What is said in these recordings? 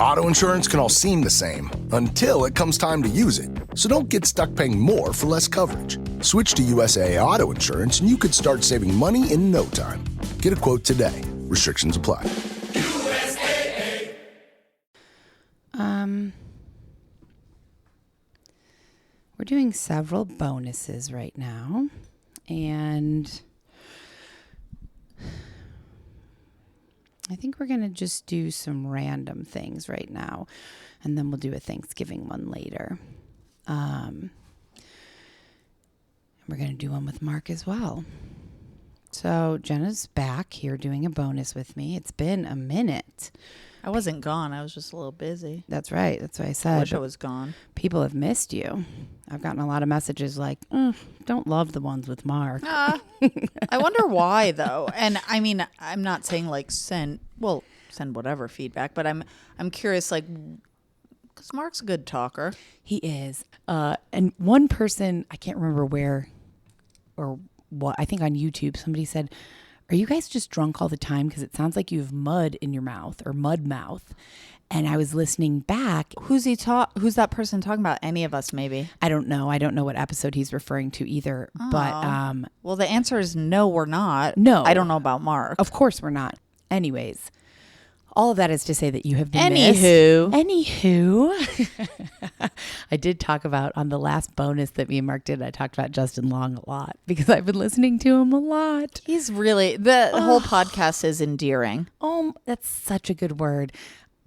Auto insurance can all seem the same until it comes time to use it. So don't get stuck paying more for less coverage. Switch to USAA Auto Insurance and you could start saving money in no time. Get a quote today. Restrictions apply. USAA. We're doing several bonuses right now. And I think we're going to just do some random things right now. And then we'll do a Thanksgiving one later. And we're going to do one with Mark as well. So Jenna's back here doing a bonus with me. It's been a minute. I wasn't gone. I was just a little busy. That's right. That's what I said. I wish I was gone. People have missed you. I've gotten a lot of messages like, don't love the ones with Mark. I wonder why, though. And I mean, I'm not saying like send whatever feedback, but I'm curious, like, because Mark's a good talker. He is. And one person, I can't remember where or what, I think on YouTube, somebody said, are you guys just drunk all the time? Because it sounds like you have mud in your mouth or mud mouth. And I was listening back. Who's that person talking about? Any of us, maybe? I don't know. I don't know what episode he's referring to either. Oh. But well, the answer is no, we're not. No. I don't know about Mark. Of course we're not. Anyways, all of that is to say that you have been Anywho. I did talk about on the last bonus that me and Mark did, I talked about Justin Long a lot because I've been listening to him a lot. He's really, the whole podcast is endearing. Oh, that's such a good word.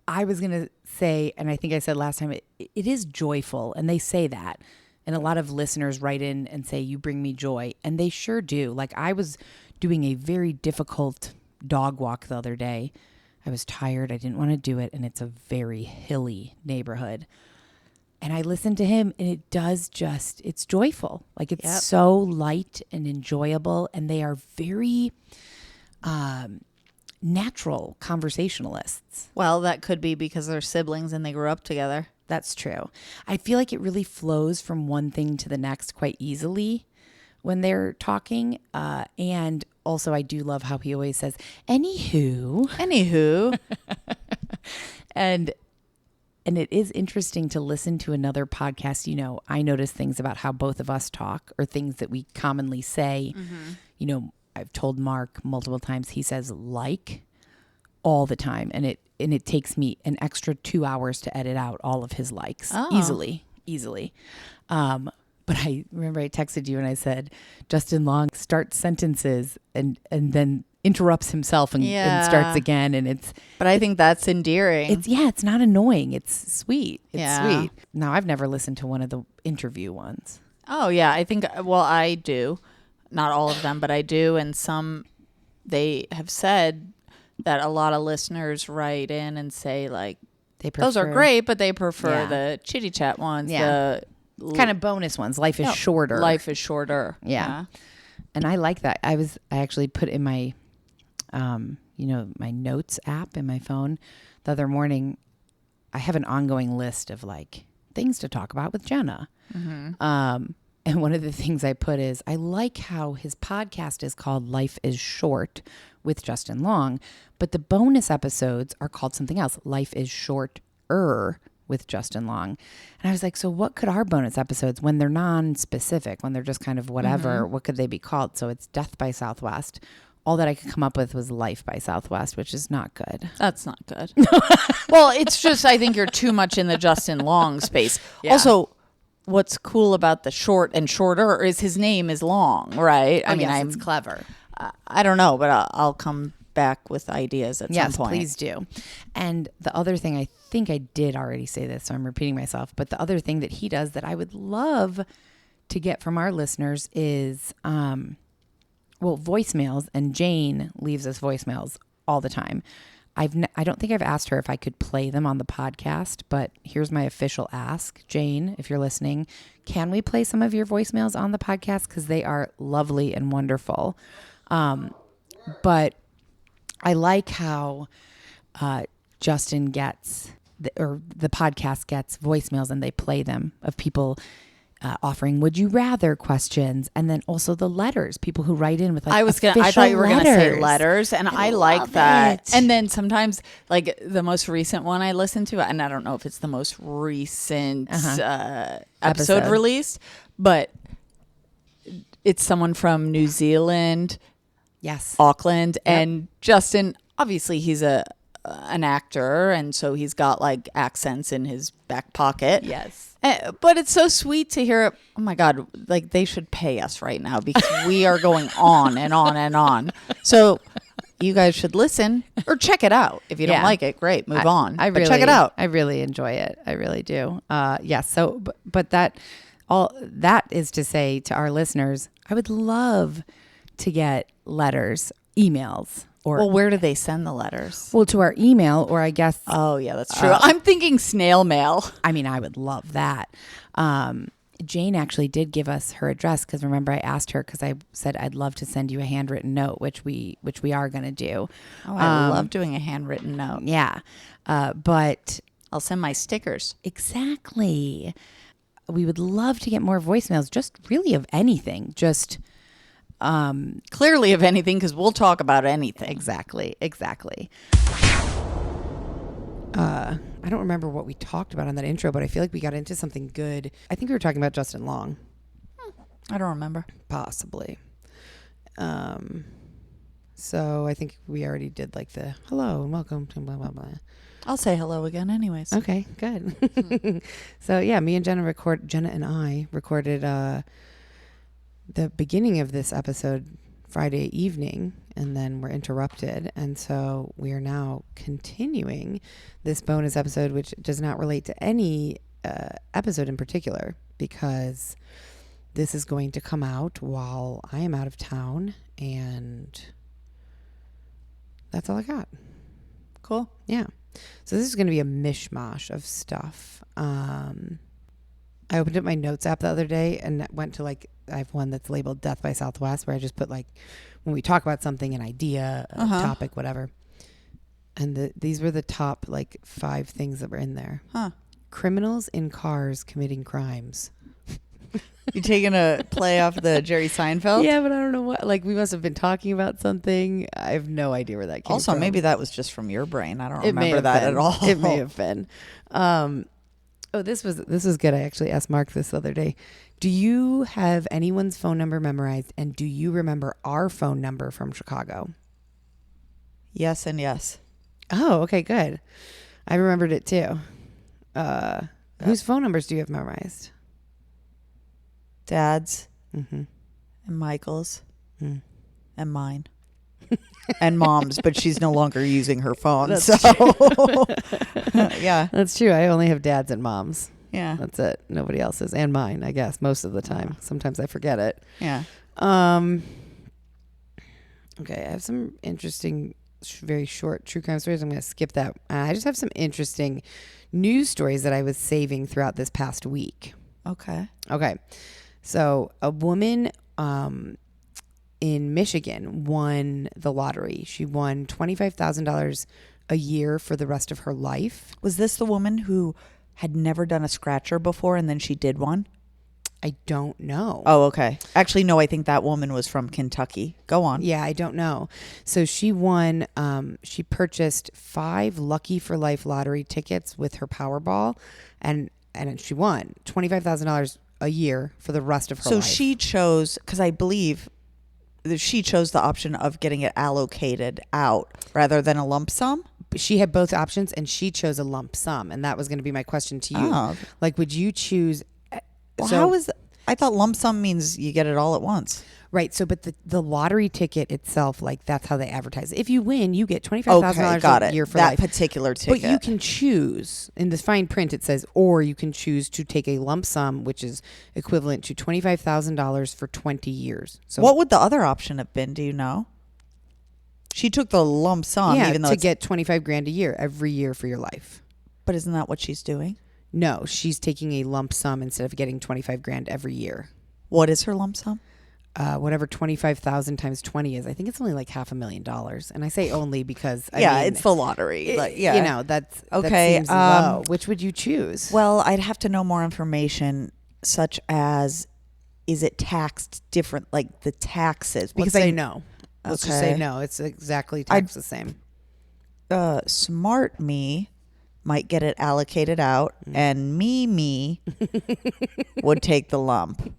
I was going to say, and I think I said last time, it is joyful. And they say that. And a lot of listeners write in and say, you bring me joy. And they sure do. Like I was doing a very difficult dog walk the other day. I was tired. I didn't want to do it. And it's a very hilly neighborhood. And I listened to him and it does just, it's joyful. Like it's so light and enjoyable. And they are very natural conversationalists. Well, that could be because they're siblings and they grew up together. That's true. I feel like it really flows from one thing to the next quite easily when they're talking. And also I do love how he always says, anywho. And it is interesting to listen to another podcast. You know, I notice things about how both of us talk or things that we commonly say. Mm-hmm. You know, I've told Mark multiple times, he says like all the time. And it takes me an extra 2 hours to edit out all of his likes easily. But I remember I texted you and I said, Justin Long starts sentences and then interrupts himself and starts again. And but I think that's endearing. It's not annoying. It's sweet. It's sweet. Now I've never listened to one of the interview ones. Oh yeah. I think, I do. Not all of them, but I do. And some, they have said that a lot of listeners write in and say like, those are great, but they prefer the chitty chat ones. Yeah. The kind of bonus ones. Life is shorter. Life is shorter. Yeah. And I like that. I actually put in my, my notes app in my phone the other morning. I have an ongoing list of like things to talk about with Jenna. Mm-hmm. And one of the things I put is I like how his podcast is called Life is Short with Justin Long, but the bonus episodes are called something else. Life is Shorter with Justin Long. And I was like, so what could our bonus episodes, when they're non-specific, when they're just kind of whatever, what could they be called? So it's Death by Southwest. All that I could come up with was Life by Southwest, which is not good. That's not good. Well, it's just, I think you're too much in the Justin Long space. Yeah. Also, what's cool about the short and shorter is his name is Long, right? It's clever. I don't know, but I'll come back with ideas at some point. Yes, please do. And the other thing, I think I did already say this, so I'm repeating myself, but the other thing that he does that I would love to get from our listeners is, voicemails, and Jane leaves us voicemails all the time. I don't think I've asked her if I could play them on the podcast, but here's my official ask. Jane, if you're listening, can we play some of your voicemails on the podcast? Because they are lovely and wonderful. But I like how Justin gets, the podcast gets voicemails and they play them of people offering would you rather questions, and then also the letters, people who write in with like I thought you were going to say letters, and I like that. And then sometimes like the most recent one I listened to, and I don't know if it's the most recent episode released, but it's someone from New Zealand, Auckland, and Justin, obviously he's an actor, and so he's got like accents in his back pocket. Yes. But it's so sweet to hear. Oh my God, like they should pay us right now because we are going on and on and on. So you guys should listen or check it out. If you don't like it, great, move on. But check it out. I really enjoy it. I really do. So, but that is to say to our listeners, I would love to get letters, emails. Well, where do they send the letters? Well, to our email, or I guess. Oh, yeah, that's true. I'm thinking snail mail. I mean, I would love that. Jane actually did give us her address because remember I asked her because I said I'd love to send you a handwritten note, which we are going to do. Oh, I love doing a handwritten note. Yeah, but I'll send my stickers. Exactly. We would love to get more voicemails, just really of anything, just. Clearly of anything, because we'll talk about anything. Exactly. I don't remember what we talked about on that intro, but I feel like we got into something good. I think we were talking about Justin Long. I don't remember. Possibly. So I think we already did like the hello and welcome to blah, blah, blah. I'll say hello again anyways. Okay, good. So yeah, me and Jenna and I recorded, the beginning of this episode Friday evening, and then we're interrupted, and so we are now continuing this bonus episode, which does not relate to any episode in particular, because this is going to come out while I am out of town, and that's all I got. Cool. Yeah. So this is going to be a mishmash of stuff. I opened up my notes app the other day and went to like, I have one that's labeled Death by Southwest, where I just put like, when we talk about something, an idea, a topic, whatever. And these were the top like 5 things that were in there. Criminals in cars committing crimes. You taking a play off the Jerry Seinfeld? Yeah, but I don't know what, like we must have been talking about something. I have no idea where that came from. Also, maybe that was just from your brain. I don't remember that at all. It may have been. Oh, this was good. I actually asked Mark this the other day. Do you have anyone's phone number memorized, and do you remember our phone number from Chicago? Yes and yes. Oh, okay, good. I remembered it too. Whose phone numbers do you have memorized? Dad's and Michael's and mine. And Mom's, but she's no longer using her phone. That's so yeah, that's true. I only have Dad's and Mom's. Yeah, that's it. Nobody else's, and mine, I guess, most of the time. Sometimes I forget it. Yeah. Okay, I have some interesting, very short true crime stories. I'm going to skip that. I just have some interesting news stories that I was saving throughout this past week. Okay. So a woman in Michigan won the lottery. She won $25,000 a year for the rest of her life. Was this the woman who had never done a scratcher before and then she did one? I don't know. Oh, okay. Actually, no, I think that woman was from Kentucky. Go on. Yeah, I don't know. So she won, she purchased 5 Lucky for Life lottery tickets with her Powerball, and she won $25,000 a year for the rest of her life. So she chose, because I believe that she chose the option of getting it allocated out rather than a lump sum. She had both options, and she chose a lump sum, and that was going to be my question to you. Oh. Like, would you choose? Well, how is? I thought lump sum means you get it all at once. Right. So, but the lottery ticket itself, like that's how they advertise it. If you win, you get $25,000 a year for life. That particular ticket. But you can choose, in the fine print it says, or you can choose to take a lump sum, which is equivalent to $25,000 for 20 years. So what would the other option have been? Do you know? She took the lump sum, yeah, even though to get $25,000 a year every year for your life. But isn't that what she's doing? No, she's taking a lump sum instead of getting $25,000 every year. What is her lump sum? Whatever 25,000 times 20 is. I think it's only like $500,000. And I say only because I mean, it's the lottery. You know, that's okay. That seems low. Which would you choose? Well, I'd have to know more information. such as, is it taxed different, like the taxes? Let's say no. Let's just say Okay. no. It's exactly taxed the same. Smart me might get it allocated out, and me would take the lump.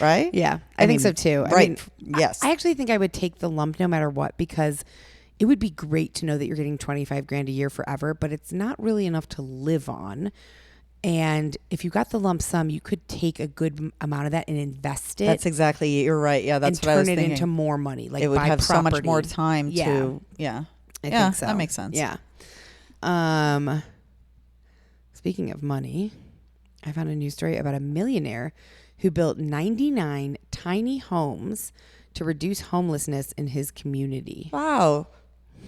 Right? Yeah, I think so too. I Right. mean, Yes. I actually think I would take the lump no matter what, because it would be great to know that you're getting 25 grand a year forever, but it's not really enough to live on. And if you got the lump sum, you could take a good amount of that and invest it. That's exactly, you're right. Yeah, that's and what I was turn it thinking. into more money. Like It would buy have so much more property. time Yeah. to, yeah. I Yeah, think so. that makes sense. Yeah. Speaking of money, I found a news story about a millionaire who built 99 tiny homes to reduce homelessness in his community. Wow.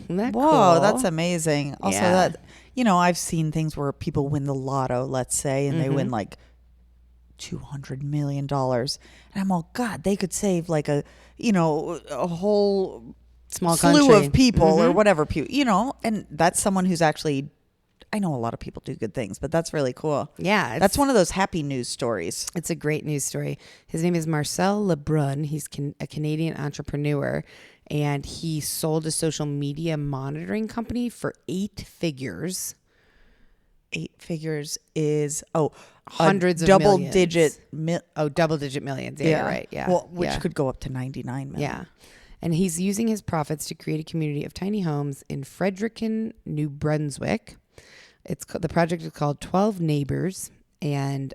Isn't that Whoa, cool? that's amazing. Also, Yeah. that, I've seen things where people win the lotto, let's say, and they win like $200 million. And I'm all, God, they could save like a whole Small slew country. of people or whatever, and that's someone who's actually, I know a lot of people do good things, but that's really cool. Yeah. That's one of those happy news stories. It's a great news story. His name is Marcel Lebrun. He's a Canadian entrepreneur, and he sold a social media monitoring company for 8 figures. 8 figures is Hundreds of double millions. digit Double-digit millions. Yeah, you're right. Yeah. Well, which Yeah. could go up to 99 million. Yeah. And he's using his profits to create a community of tiny homes in Fredericton, New Brunswick. The project is called 12 Neighbors, and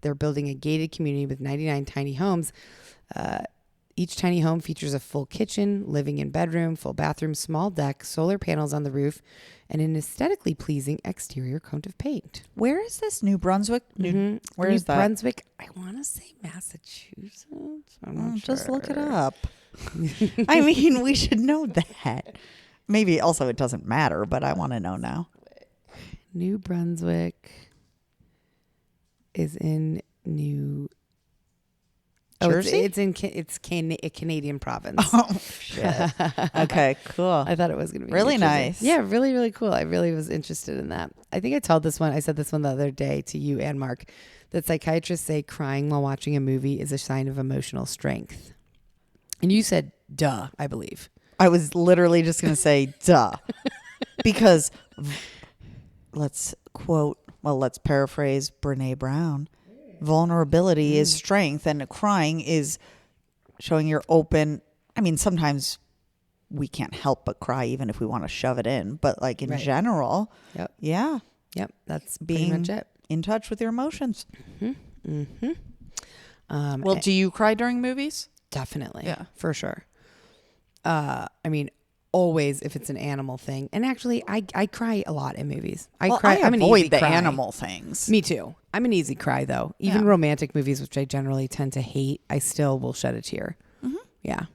they're building a gated community with 99 tiny homes. Each tiny home features a full kitchen, living-in bedroom, full bathroom, small deck, solar panels on the roof, and an aesthetically pleasing exterior coat of paint. Where is this? New Brunswick? Where is that? New Brunswick. I want to say Massachusetts. I'm not sure. Just look it up. I mean, we should know that. Maybe also it doesn't matter, but I want to know now. New Brunswick is in New Jersey? It's a Canadian province. Oh, shit. Okay, cool. I thought it was going to be Really New Jersey. nice. Yeah, really, really cool. I really was interested in that. I think I said this one the other day to you and Mark, that psychiatrists say crying while watching a movie is a sign of emotional strength. And you said, duh, I believe. I was literally just going to say, duh. Because let's paraphrase Brene Brown. Vulnerability is strength, and crying is showing you're open. I mean, sometimes we can't help but cry even if we want to shove it in. But like in general, Yep. yeah, Yep. That's being pretty much it. in touch with your emotions. Well, do you cry during movies? Definitely. Yeah. For sure. I mean, always if it's an animal thing. And actually, I cry a lot in movies. I I'm an easy avoid the cry. animal things. Me too. I'm an easy cry though. Even Yeah. romantic movies, which I generally tend to hate, I still will shed a tear. Yeah.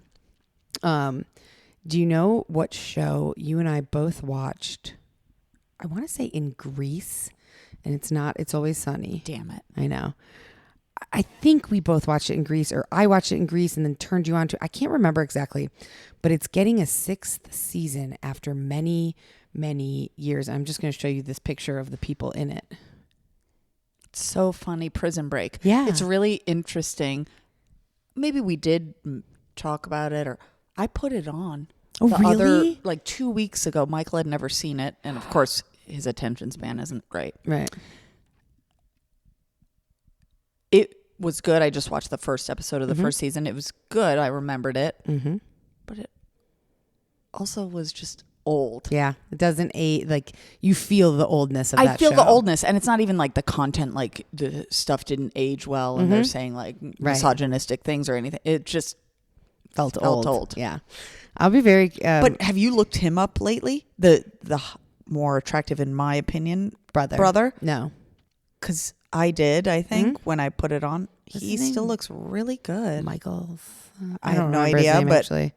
Do you know what show you and I both watched? I want to say in Greece, and It's Always Sunny. Damn it. I know. I think we both watched it in Greece, or I watched it in Greece and then turned you on to. I can't remember exactly, but it's getting a 6th season after many, many years. I'm just going to show you this picture of the people in it. It's so funny. Prison Break. Yeah. It's really interesting. Maybe we did talk about it, or I put it on. Oh, really? Like 2 weeks ago. Michael had never seen it. And of course, his attention span isn't great. Right. It was good. I just watched the first episode of the first season. It was good. I remembered it. Mm-hmm. But it also was just old. Yeah. It doesn't age. Like, you feel the oldness of that I feel show. the oldness, and it's not even like the content, like the stuff didn't age well and they're saying like misogynistic things or anything. It just Felt old. old. Yeah. I'll be very... But have you looked him up lately? The more attractive, in my opinion, brother? No. Because I did, I think, when I put it on. What's He his still name? looks really good. Michael's... I have don't no remember his idea, name, but actually.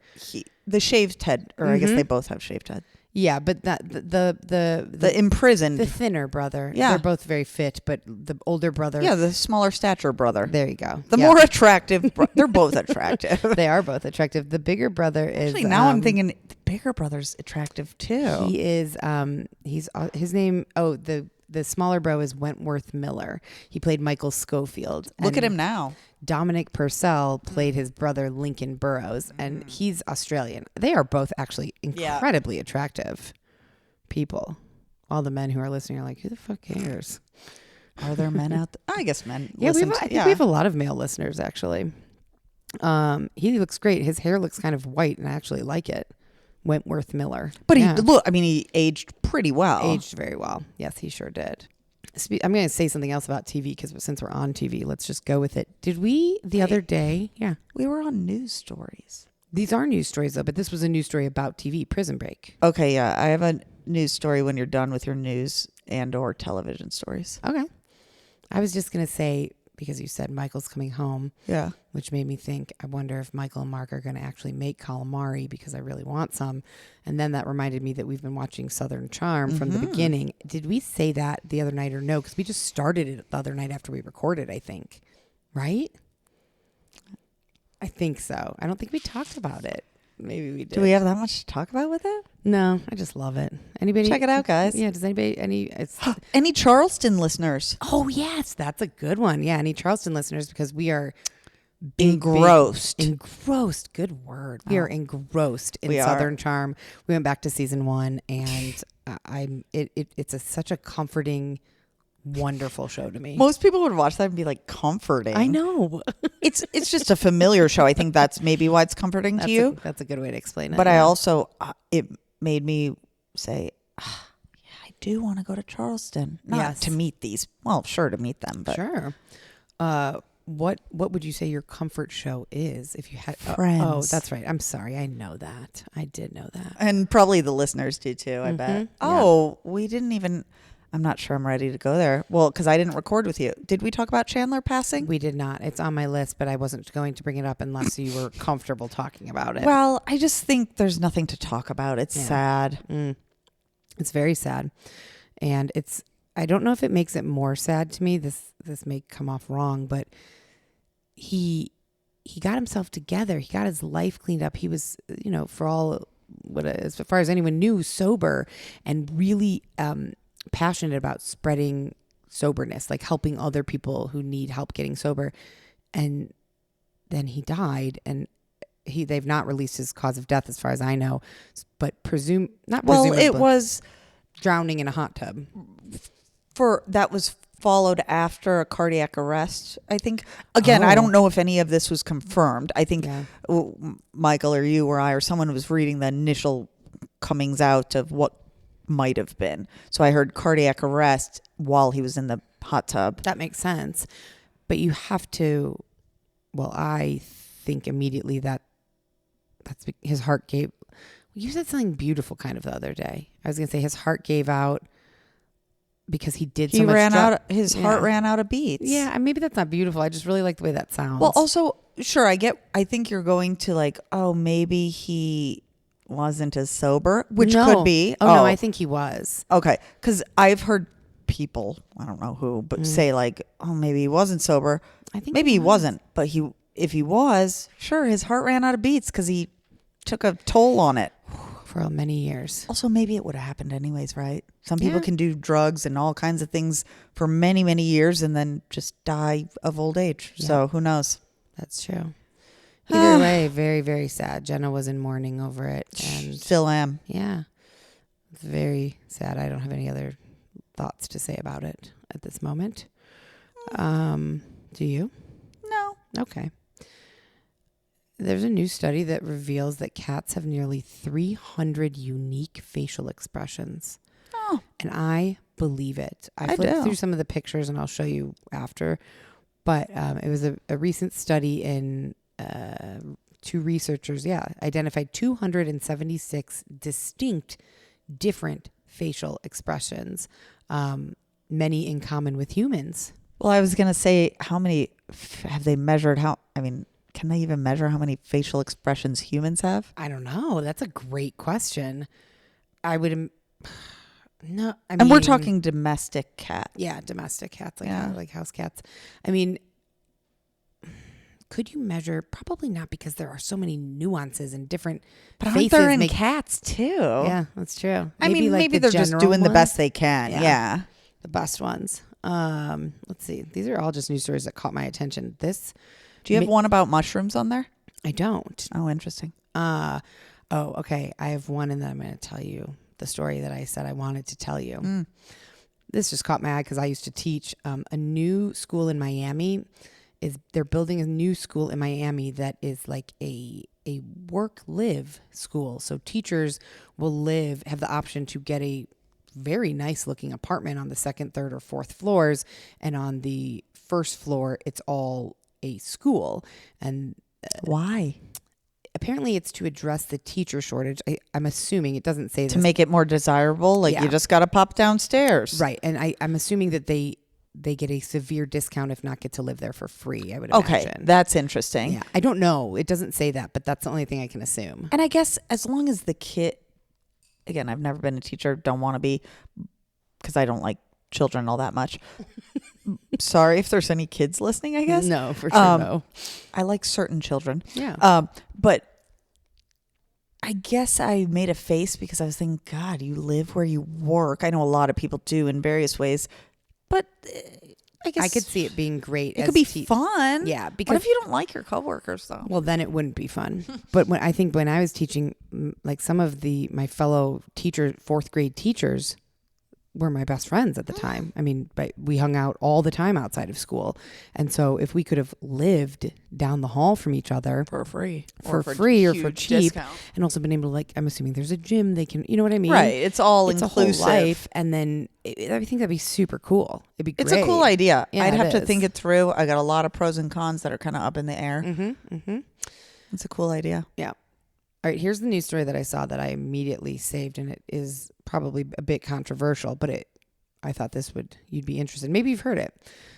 the shaved head, or I guess they both have shaved head. Yeah, but that The imprisoned. the thinner brother. Yeah. They're both very fit, but the older brother... Yeah, the smaller stature brother. There you go. The Yeah. more attractive, they're both attractive. They are both attractive. The bigger brother is... Actually, now I'm thinking the bigger brother's attractive too. He is... his name... Oh, the the smaller bro is Wentworth Miller. He played Michael Schofield. Look at him now. Dominic Purcell played his brother Lincoln Burrows, and he's Australian. They are both actually incredibly attractive people. All the men who are listening are like, who the fuck cares? Are there men out there? I guess men. Yeah, I think we have a lot of male listeners, actually. He looks great. His hair looks kind of white, and I actually like it. Wentworth Miller. But he aged pretty well. Aged very well. Yes, he sure did. I'm going to say something else about TV because since we're on TV, let's just go with it. Did we the other day? Yeah. We were on news stories. These are news stories, though, but this was a news story about TV, Prison Break. Okay, yeah. I have a news story when you're done with your news and or television stories. Okay. I was just going to say, because you said Michael's coming home, which made me think, I wonder if Michael and Mark are going to actually make calamari because I really want some. And then that reminded me that we've been watching Southern Charm from the beginning. Did we say that the other night or no? Because we just started it the other night after we recorded, I think. Right? I think so. I don't think we talked about it. Maybe we did. Do we have that much to talk about with it? No, I just love it. Anybody check it out, guys? Yeah. Does anybody any Charleston listeners? Oh yes, that's a good one. Yeah, any Charleston listeners because we are engrossed. Engrossed. Good word. We are engrossed in Southern Charm. We went back to season 1, and it's such a comforting, wonderful show to me. Most people would watch that and be like, comforting. I know. It's just a familiar show. I think that's maybe why it's comforting to you. That's a good way to explain it. But I also, it made me say, I do want to go to Charleston. Not to meet these. Well, sure, to meet them. But sure. What would you say your comfort show is if you had Friends? Oh, that's right. I'm sorry. I know that. I did know that. And probably the listeners do too, I bet. Oh, we didn't even... I'm not sure I'm ready to go there. Well, because I didn't record with you. Did we talk about Chandler passing? We did not. It's on my list, but I wasn't going to bring it up unless you were comfortable talking about it. Well, I just think there's nothing to talk about. It's sad. It's very sad. And I don't know if it makes it more sad to me. This may come off wrong, but he got himself together. He got his life cleaned up. He was, as far as anyone knew, sober and really passionate about spreading soberness, like helping other people who need help getting sober. And then he died, and they've not released his cause of death as far as I know, but it was drowning in a hot tub. That was followed after a cardiac arrest, I think. Again, I don't know if any of this was confirmed. I think Michael or you or I or someone was reading the initial comings out of what might have been. So I heard cardiac arrest while he was in the hot tub. That makes sense. But you have to, I think immediately that's his heart gave, you said something beautiful kind of the other day. I was going to say his heart gave out because he did so much. His heart ran out of beats. Yeah, maybe that's not beautiful. I just really like the way that sounds. Well, also, sure, I think you're going to like, maybe he wasn't as sober, which could be. No, I think he was. Okay, because I've heard people, I don't know who, but say like, maybe he wasn't sober. I think maybe he wasn't, but if he was, sure, his heart ran out of beats because he took a toll on it for many years. Also, maybe it would have happened anyways, right? Some people can do drugs and all kinds of things for many, many years and then just die of old age. Yeah. So who knows? That's true. Either way, very, very sad. Jenna was in mourning over it. And still am. Yeah. It's very sad. I don't have any other thoughts to say about it at this moment. Do you? No. Okay. There's a new study that reveals that cats have nearly 300 unique facial expressions. Oh. And I believe it. I flipped through some of the pictures and I'll show you after. But it was a recent study in... two researchers, identified 276 distinct different facial expressions, many in common with humans. Well, I was going to say, how many have they measured? Can they even measure how many facial expressions humans have? I don't know. That's a great question. And we're talking domestic cats. Yeah, domestic cats, like house cats. Could you measure? Probably not, because there are so many nuances and different but faces. But aren't there in cats too? Yeah, that's true. Maybe they're just doing the best they can. Yeah. the best ones. Let's see. These are all just news stories that caught my attention. Do you have one about mushrooms on there? I don't. Oh, interesting. Okay. I have one, and then I'm going to tell you the story that I said I wanted to tell you. This just caught my eye because I used to teach a new school in Miami. They're building a new school in Miami that is like a work-live school. So teachers will have the option to get a very nice looking apartment on the second, third, or fourth floors. And on the first floor, it's all a school. And why? Apparently it's to address the teacher shortage. I'm assuming it doesn't say this. To make it more desirable. Like you just got to pop downstairs. Right. And I'm assuming that they get a severe discount, if not get to live there for free, I would imagine. Okay, that's interesting. Yeah, I don't know. It doesn't say that, but that's the only thing I can assume. And I guess as long as the kid, again, I've never been a teacher, don't want to be, because I don't like children all that much. Sorry if there's any kids listening, I guess. No, for sure, no. I like certain children. Yeah. But I guess I made a face because I was thinking, God, you live where you work. I know a lot of people do in various ways. But I guess I could see it being great. It could be fun. Yeah, because what if you don't like your coworkers though? Well, then it wouldn't be fun. But when I was teaching, like some of my fellow fourth grade teachers were my best friends at the time. I mean, but we hung out all the time outside of school, and so if we could have lived down the hall from each other for free, or for cheap, discount. And also been able to, like, I'm assuming there's a gym they can, you know what I mean? Right. It's all inclusive. A whole life, and then I think that'd be super cool. It'd be great. It's a cool idea. Yeah, I'd have to think it through. I got a lot of pros and cons that are kind of up in the air. It's a cool idea. Yeah. All right, here's the news story that I saw that I immediately saved, and it is probably a bit controversial, but I thought you'd be interested. Maybe you've heard it.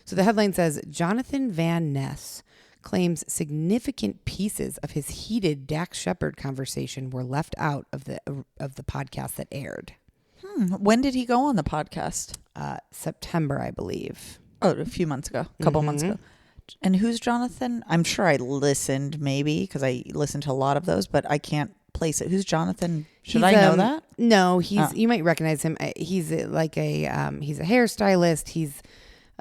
So the headline says, Jonathan Van Ness claims significant pieces of his heated Dax Shepard conversation were left out of the podcast that aired. When did he go on the podcast? September, I believe. Oh, a few months ago, a couple months ago. And who's Jonathan? I'm sure I listened maybe because I listened to a lot of those, but I can't place it. Who's Jonathan? Should I know that? No, you might recognize him. He's like he's a hairstylist. He's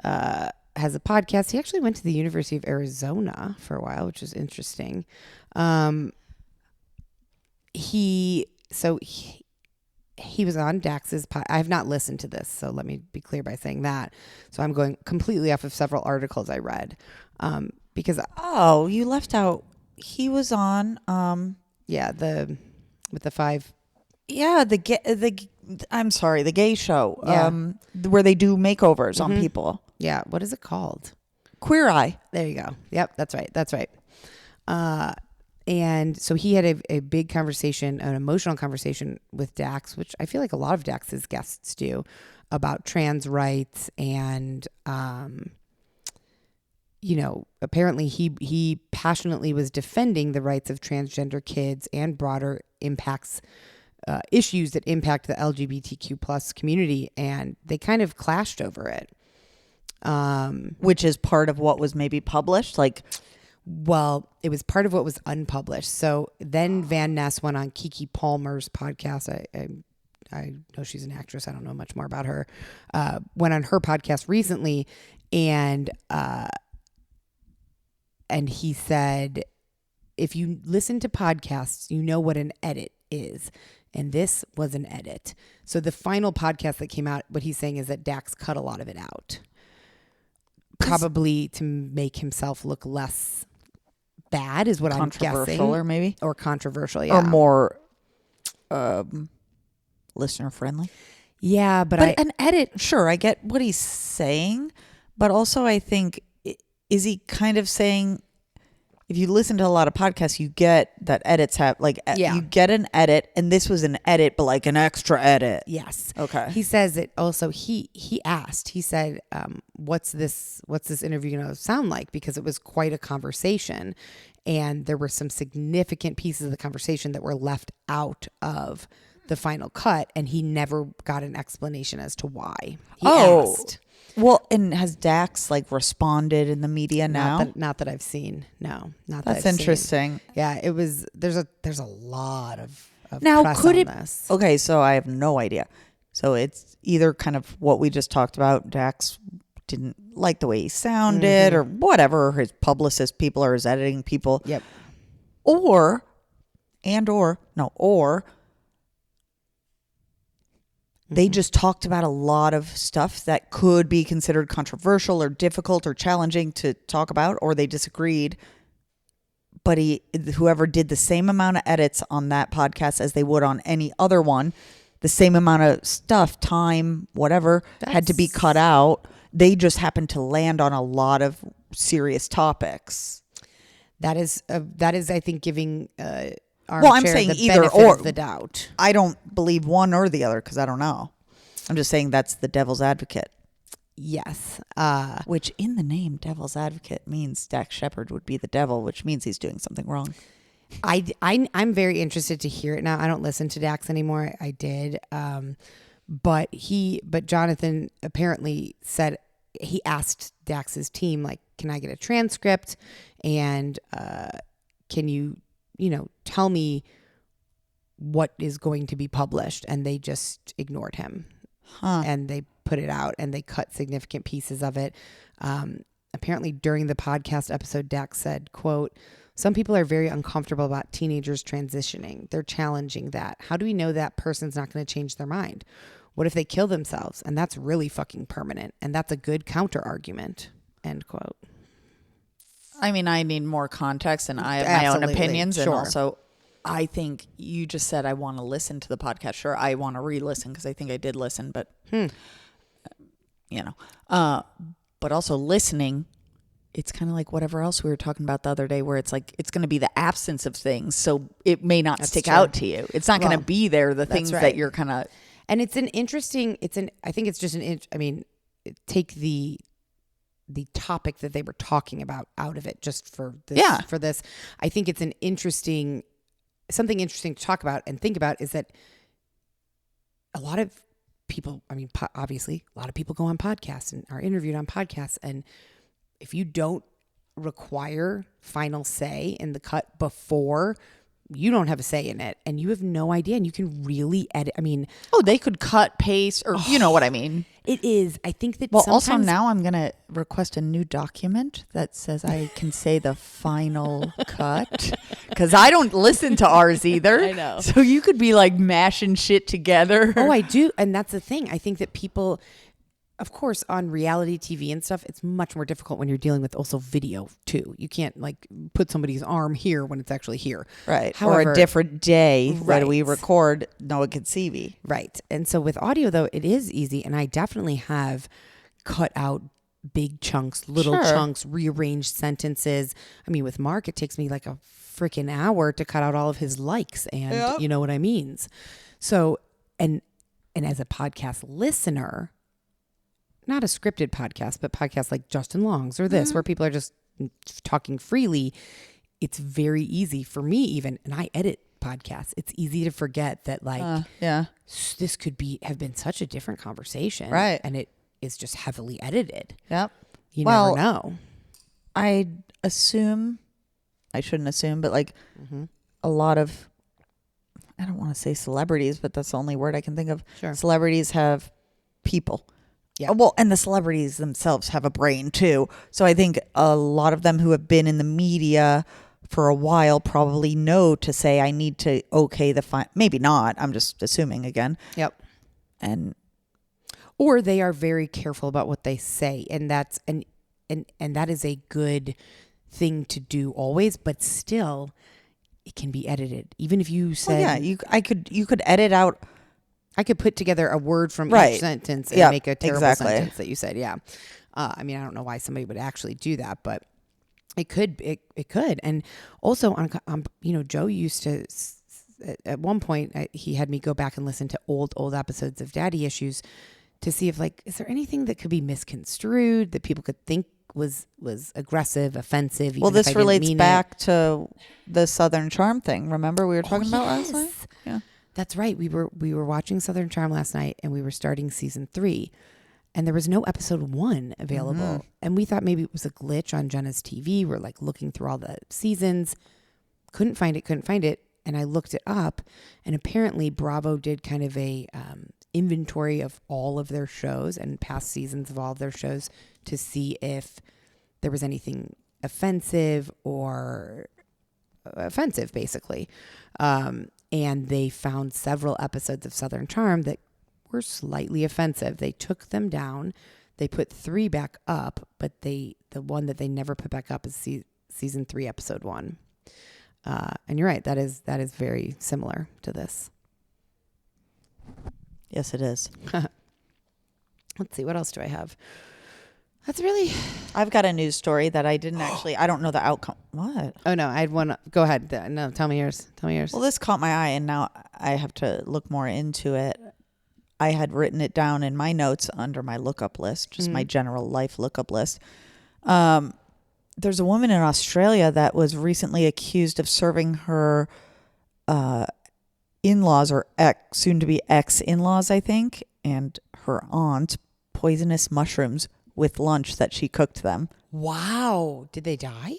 has a podcast. He actually went to the University of Arizona for a while, which is interesting. He was on Dax's podcast. I have not listened to this, so let me be clear by saying that. So I'm going completely off of several articles I read, because you left out. He was on with the 5. Yeah, I'm sorry, the gay show. Yeah. Where they do makeovers on people. Yeah, what is it called? Queer Eye. There you go. Yep, that's right. And so he had a big conversation, an emotional conversation with Dax, which I feel like a lot of Dax's guests do, about trans rights. And, apparently he passionately was defending the rights of transgender kids and broader issues that impact the LGBTQ plus community. And they kind of clashed over it. Which is part of what was maybe published, Well, it was part of what was unpublished. So then Van Ness went on Keke Palmer's podcast. I know she's an actress. I don't know much more about her. Went on her podcast recently, and he said, if you listen to podcasts, you know what an edit is. And this was an edit. So the final podcast that came out, what he's saying is that Dax cut a lot of it out. Probably to make himself look less bad is what I'm guessing. Controversial, or maybe? Or controversial, yeah. Or more listener friendly. Yeah, but an edit, sure, I get what he's saying, but also I think, is he kind of saying, if you listen to a lot of podcasts, you get that edits have, you get an edit, and this was an edit, but like an extra edit. Yes. Okay. He says it also, he said, what's this interview going to sound like? Because it was quite a conversation, and there were some significant pieces of the conversation that were left out of the final cut, and he never got an explanation as to why. He asked. Well, and has Dax responded in the media now? Not that I've seen. No, not that. That's I've interesting. Seen. Yeah, it was. There's a lot of now press could on it? This. Okay, so I have no idea. So it's either kind of what we just talked about. Dax didn't like the way he sounded or whatever, or his publicist people or his editing people. Yep. Or they just talked about a lot of stuff that could be considered controversial or difficult or challenging to talk about, or they disagreed. But whoever did the same amount of edits on that podcast as they would on any other one, the same amount of stuff, time, whatever, had to be cut out. They just happened to land on a lot of serious topics. That is, I think, giving I'm saying the either benefit or of the doubt. I don't believe one or the other because I don't know. I'm just saying that's the devil's advocate. Yes. Which in the name devil's advocate means Dax Shepard would be the devil, which means he's doing something wrong. I'm very interested to hear it now. I don't listen to Dax anymore. I did. But Jonathan apparently said, he asked Dax's team, like, can I get a transcript? And can you tell me what is going to be published? And they just ignored him. And they put it out and they cut significant pieces of it. Apparently during the podcast episode, Dax said, quote, some people are very uncomfortable about teenagers transitioning. They're challenging that. How do we know that person's not going to change their mind? What if they kill themselves? And that's really fucking permanent. And that's a good counter argument. End quote. I mean, I need more context and I have my own opinions. Sure. And also, I think you just said I want to listen to the podcast. Sure, I want to re-listen because I think I did listen, but, but also listening, it's kind of like whatever else we were talking about the other day where it's like it's going to be the absence of things. So it may not stick out to you. It's not going to be there, the things that you're kind of... And I think it's just take the topic that they were talking about out of it just for this. I think it's something interesting to talk about and think about is that a lot of people, obviously a lot of people go on podcasts and are interviewed on podcasts. And if you don't require final say in the cut before, you don't have a say in it and you have no idea and you can really edit. they could cut, paste, or you know what I mean? It is. I think that also now I'm going to request a new document that says I can say the final cut because I don't listen to ours either. I know. So you could be like mashing shit together. Oh, I do. And that's the thing. I think that people, of course, on reality TV and stuff, it's much more difficult when you're dealing with also video too. You can't like put somebody's arm here when it's actually here. Right. However, or a different day that we record, no one can see me. Right. And so with audio though, it is easy. And I definitely have cut out big chunks, little chunks, rearranged sentences. With Mark, it takes me like a freaking hour to cut out all of his likes and you know what I mean? So, and as a podcast listener, not a scripted podcast, but podcasts like Justin Long's or this, where people are just talking freely. It's very easy for me even, and I edit podcasts. It's easy to forget that this could have been such a different conversation. Right. And it is just heavily edited. Yep. You never know. I shouldn't assume, but like a lot of, I don't want to say celebrities, but that's the only word I can think of. Sure. Celebrities have people. Yeah. Well, and the celebrities themselves have a brain too. So I think a lot of them who have been in the media for a while probably know to say, I need to okay the maybe not. I'm just assuming again. Yep. Or they are very careful about what they say. And that's, and that is a good thing to do always, but still it can be edited. Even if you said, you could edit out. I could put together a word from each sentence and make a terrible sentence that you said. Yeah. I don't know why somebody would actually do that, but it could. And also on Joe used to, at one point, he had me go back and listen to old episodes of Daddy Issues to see if is there anything that could be misconstrued that people could think was aggressive, offensive. Well, this relates back to the Southern Charm thing. Remember we were talking about last night? Yeah. That's right. We were watching Southern Charm last night and we were starting season 3 and there was no episode 1 available. And we thought maybe it was a glitch on Jenna's TV. We're like looking through all the seasons. Couldn't find it. And I looked it up and apparently Bravo did kind of a inventory of all of their shows and past seasons of all of their shows to see if there was anything offensive, basically. And they found several episodes of Southern Charm that were slightly offensive. They took them down. They put 3 back up, but the one that they never put back up is season 3, episode 1. And you're right. That is very similar to this. Yes, it is. Let's see. What else do I have? I've got a news story that I didn't actually, I don't know the outcome. What? Oh, no. I had one. Go ahead. No, tell me yours. Well, this caught my eye, and now I have to look more into it. I had written it down in my notes under my lookup list, just my general life lookup list. There's a woman in Australia that was recently accused of serving her in-laws or soon-to-be ex-in-laws, I think, and her aunt poisonous mushrooms with lunch that she cooked them. Wow. Did they die?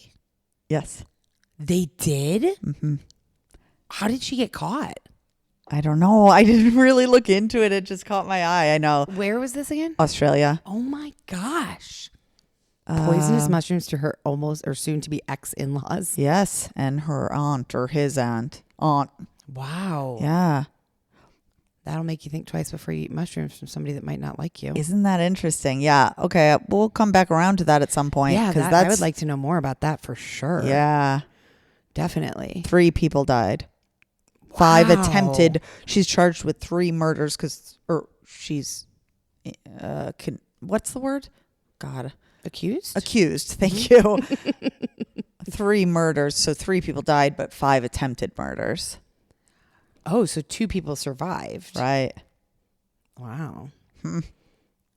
Yes. They did? Mm-hmm. How did she get caught? I don't know. I didn't really look into it. It just caught my eye. I know. Where was this again? Australia. Oh my gosh. Poisonous mushrooms to her almost or soon to be ex-in-laws. Yes. And her aunt or his aunt. Wow. Yeah. That'll make you think twice before you eat mushrooms from somebody that might not like you. Isn't that interesting? Yeah. Okay. We'll come back around to that at some point. Yeah, I would like to know more about that for sure. Yeah. Definitely. 3 people died. Wow. 5 attempted. She's charged with 3 murders she's, what's the word? God. Accused? Accused. Thank you. 3 murders. So 3 people died, but 5 attempted murders. Oh, so 2 people survived. Right. Wow.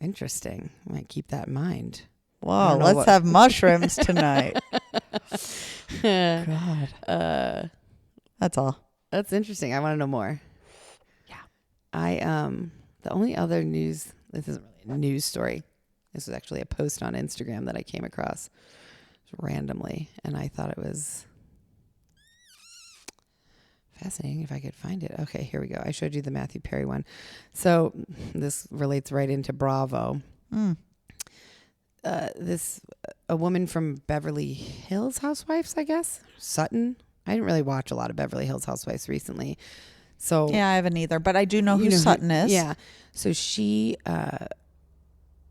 Interesting. I might keep that in mind. Whoa, let's have mushrooms tonight. God. That's all. That's interesting. I want to know more. Yeah. The only other news, this isn't really a news story. This was actually a post on Instagram that I came across randomly, and I thought it was fascinating if I could find it. Okay, here we go. I showed you the Matthew Perry one. So this relates right into Bravo. A woman from Beverly Hills Housewives, I guess. Sutton. I didn't really watch a lot of Beverly Hills Housewives recently. So yeah, I haven't either, but I do know who Sutton is. Yeah. So she,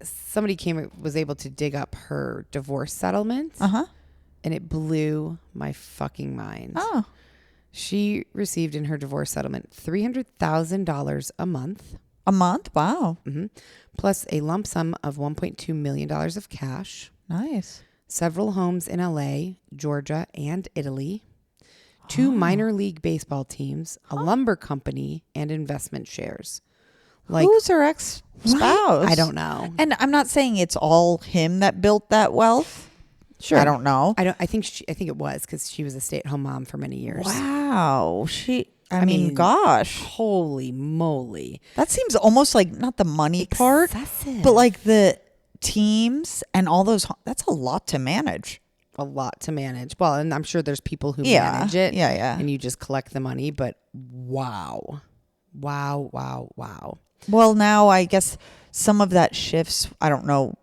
somebody was able to dig up her divorce settlement. And it blew my fucking mind. Oh. She received in her divorce settlement $300,000 a month. A month? Wow. Mm-hmm. Plus a lump sum of $1.2 million of cash. Nice. Several homes in LA, Georgia, and Italy. 2 minor league baseball teams, a lumber company, and investment shares. Like, who's her ex-spouse? Right? I don't know. And I'm not saying it's all him that built that wealth. Sure. I don't know. I think it was because she was a stay-at-home mom for many years. Wow. I mean, gosh. Holy moly. That seems almost like not the money part, but like the teams and all those. That's a lot to manage. A lot to manage. Well, and I'm sure there's people who manage it. Yeah. And you just collect the money. But wow. Well, now I guess some of that shifts. I don't know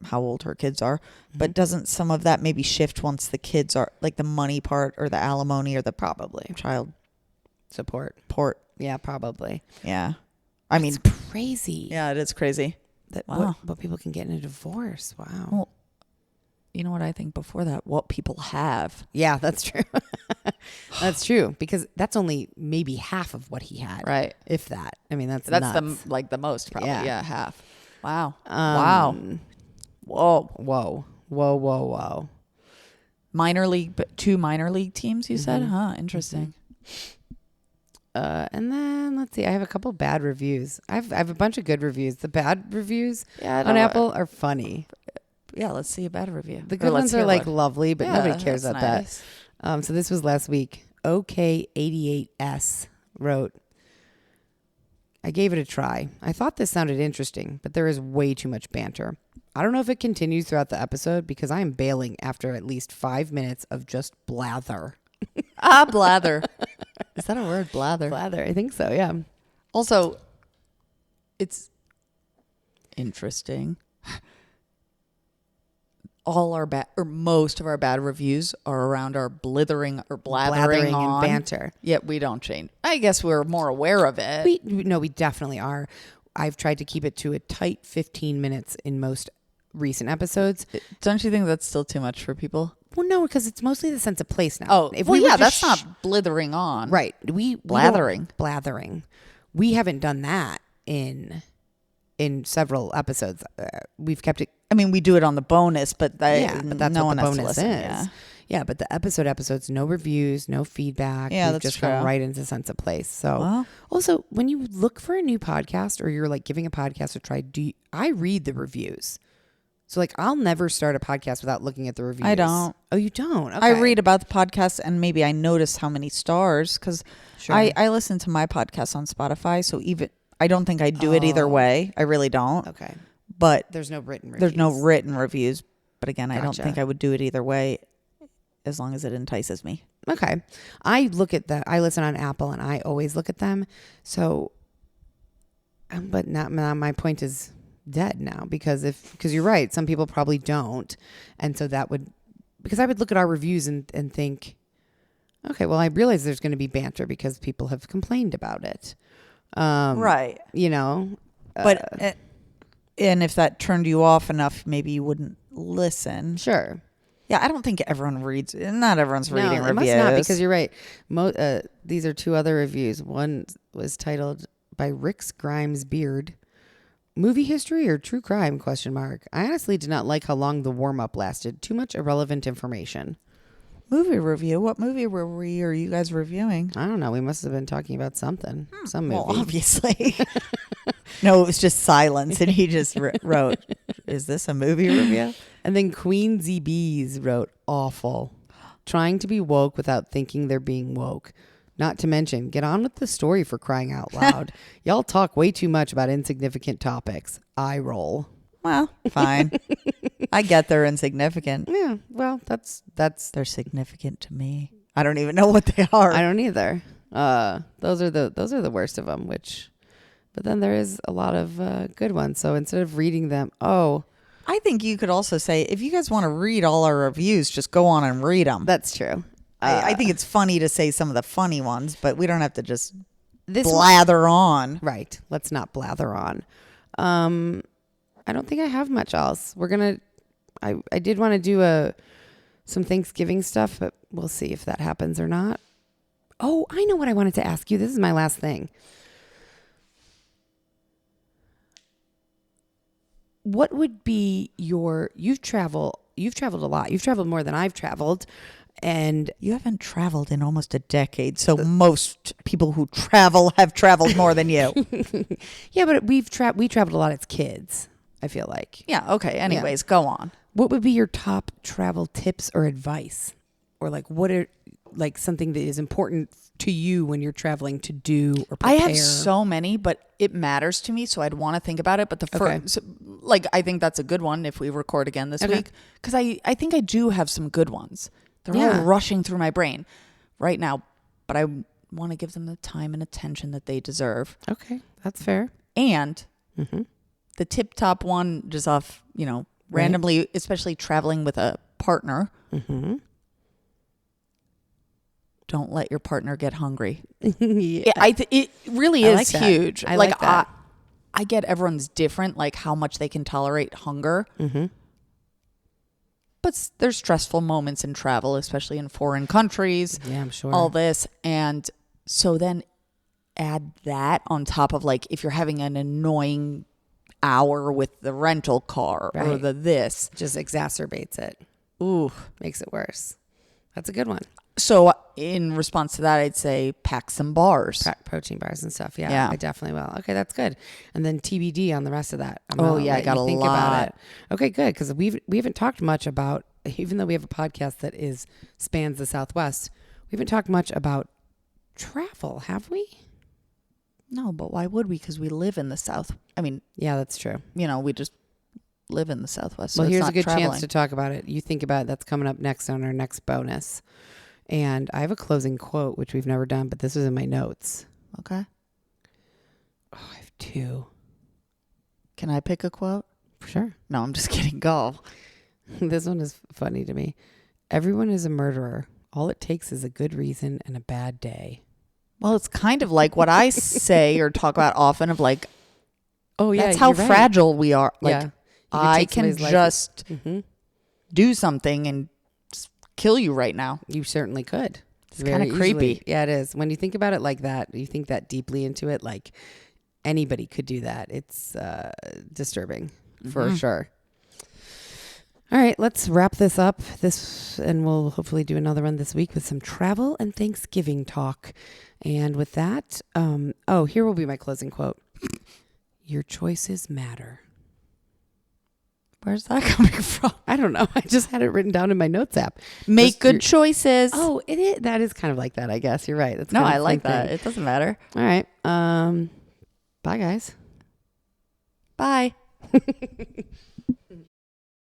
how old her kids are, but doesn't some of that maybe shift once the kids are, like the money part or the alimony or the probably child support? Yeah, probably. Yeah. I mean, crazy. Yeah, it is crazy. Wow. What people can get in a divorce. Wow. Well, you know what I think before that? What people have. Yeah, that's true. That's true. Because that's only maybe half of what he had. Right. If that. I mean, that's nuts. The most probably. Yeah, half. Wow. Wow. Whoa. Minor league, but 2 minor league teams, you said? Huh, interesting. And then let's see. I have a couple bad reviews. I have a bunch of good reviews. The bad reviews on Apple are funny. Yeah, let's see a bad review. The good ones are like lovely, but nobody cares about that. So this was last week. OK88S wrote, I gave it a try. I thought this sounded interesting, but there is way too much banter. I don't know if it continues throughout the episode because I am bailing after at least 5 minutes of just blather. Blather. Is that a word? Blather. Blather. I think so. Yeah. Also, it's interesting. All our bad, or most of our bad reviews are around our blithering or blathering on. And banter. Yet we don't change. I guess we're more aware of it. We definitely are. I've tried to keep it to a tight 15 minutes in most recent episodes. Don't you think that's still too much for people? Well, no, because it's mostly the sense of place now. Oh, that's not blithering on. Right. Blathering. We haven't done that in several episodes. We've kept it. I mean, we do it on the bonus, but But that's no what one the has to bonus listen. is. Yeah, but the episodes, no reviews, no feedback. Yeah, We've that's just true. gone right into sense of place. So, Well. Also, when you look for a new podcast or you're like giving a podcast a try, I read the reviews. So, like, I'll never start a podcast without looking at the reviews. I don't. Oh, you don't? Okay. I read about the podcast and maybe I notice how many stars because Sure. I listen to my podcast on Spotify. So I don't think I do it either way. I really don't. Okay. But There's no written reviews. there's no written reviews. But again, I don't Gotcha. think I would do it either way as long as it entices me. Okay. I listen on Apple and I always look at them. So, but now my point is dead now because you're right. Some people probably don't. And so because I would look at our reviews and think, okay, well, I realize there's going to be banter because people have complained about it. Right. You know, But, and if that turned you off enough, maybe you wouldn't listen. sure. Yeah, I don't think everyone reads. Not everyone's reading No, it reviews. must not because you're right. These are two other reviews. One was titled by Rick's Grimes Beard. Movie history or true crime? ? I honestly did not like how long the warm up lasted. Too much irrelevant information. Movie review. What movie are you guys reviewing? I don't know. We must have been talking about something. Some movie. Well, obviously. No, it was just silence, and he just wrote, "Is this a movie review?" And then Queen ZBs wrote, awful. Trying to be woke without thinking they're being woke. Not to mention, get on with the story for crying out loud. Y'all talk way too much about insignificant topics. I roll. Well, fine. I get they're insignificant. Yeah, well, that's They're significant to me. I don't even know what they are. I don't either. Those are the worst of them. But then there is a lot of good ones. So instead of reading them, I think you could also say, if you guys want to read all our reviews, just go on and read them. that's true. I think it's funny to say some of the funny ones, but we don't have to just This blather on. Right. Let's not blather on. I don't think I have much else. I did want to do some Thanksgiving stuff, but we'll see if that happens or not. Oh, I know what I wanted to ask you. This is my last thing. What would be you've traveled a lot. You've traveled more than I've traveled. And You haven't traveled in almost a decade, so most people who travel have traveled more than you. yeah, but we traveled a lot as kids, I feel like. Yeah, okay. Anyways, go on. What would be your top travel tips or advice? Or like what are like something that is important to you when you're traveling to do or prepare? I have so many, but it matters to me, so I'd want to think about it. But the first, I think that's a good one if we record again this week, because I think I do have some good ones. They're all rushing through my brain right now, but I want to give them the time and attention that they deserve. Okay, that's fair. And the tip top one, just off, randomly, especially traveling with a partner. Mm-hmm. Don't let your partner get hungry. Yeah. It really I is like that. huge. I like that. I get everyone's different, like how much they can tolerate hunger. Mm-hmm. But there's stressful moments in travel, especially in foreign countries. Yeah, I'm sure. All this. And so then add that on top of like if you're having an annoying hour with the rental car or Right. the this. Just exacerbates it. Ooh. Makes it worse. That's a good one. So in response to that, I'd say pack some bars. Protein bars and stuff. Yeah, Yeah. I definitely will. Okay, that's good. And then TBD on the rest of that. Oh, yeah, I got a think lot. about it. Okay, good, because we haven't talked much about, even though we have a podcast that spans the Southwest, we haven't talked much about travel, have we? No, but why would we? Because we live in the South. I mean, Yeah, that's true. we just live in the Southwest. So Well, it's here's not a good traveling. chance to talk about it. You think about it. That's coming up next on our next bonus. And I have a closing quote, which we've never done, but this was in my notes. Okay. Oh, I have two. Can I pick a quote? Sure. No, I'm just kidding. Go. This one is funny to me. Everyone is a murderer. All it takes is a good reason and a bad day. Well, it's kind of like what I say or talk about often of like, oh yeah, that's how you're right. fragile we are. Like Yeah. I can just Mm-hmm. do something and kill you right now. You certainly could. It's kind of Very creepy. easily. Yeah, it is. When you think about it like that, you think that deeply into it, like anybody could do that. It's disturbing for sure. All right, let's wrap this up. And we'll hopefully do another one this week with some travel and Thanksgiving talk. And with that, here will be my closing quote. Your choices matter. Where's that coming from? I don't know. I just had it written down in my notes app. Make good choices. Oh, it is. That is kind of like that, I guess. You're right. That's no, kind of I the like same that. thing. It doesn't matter. All right. Bye, guys. Bye.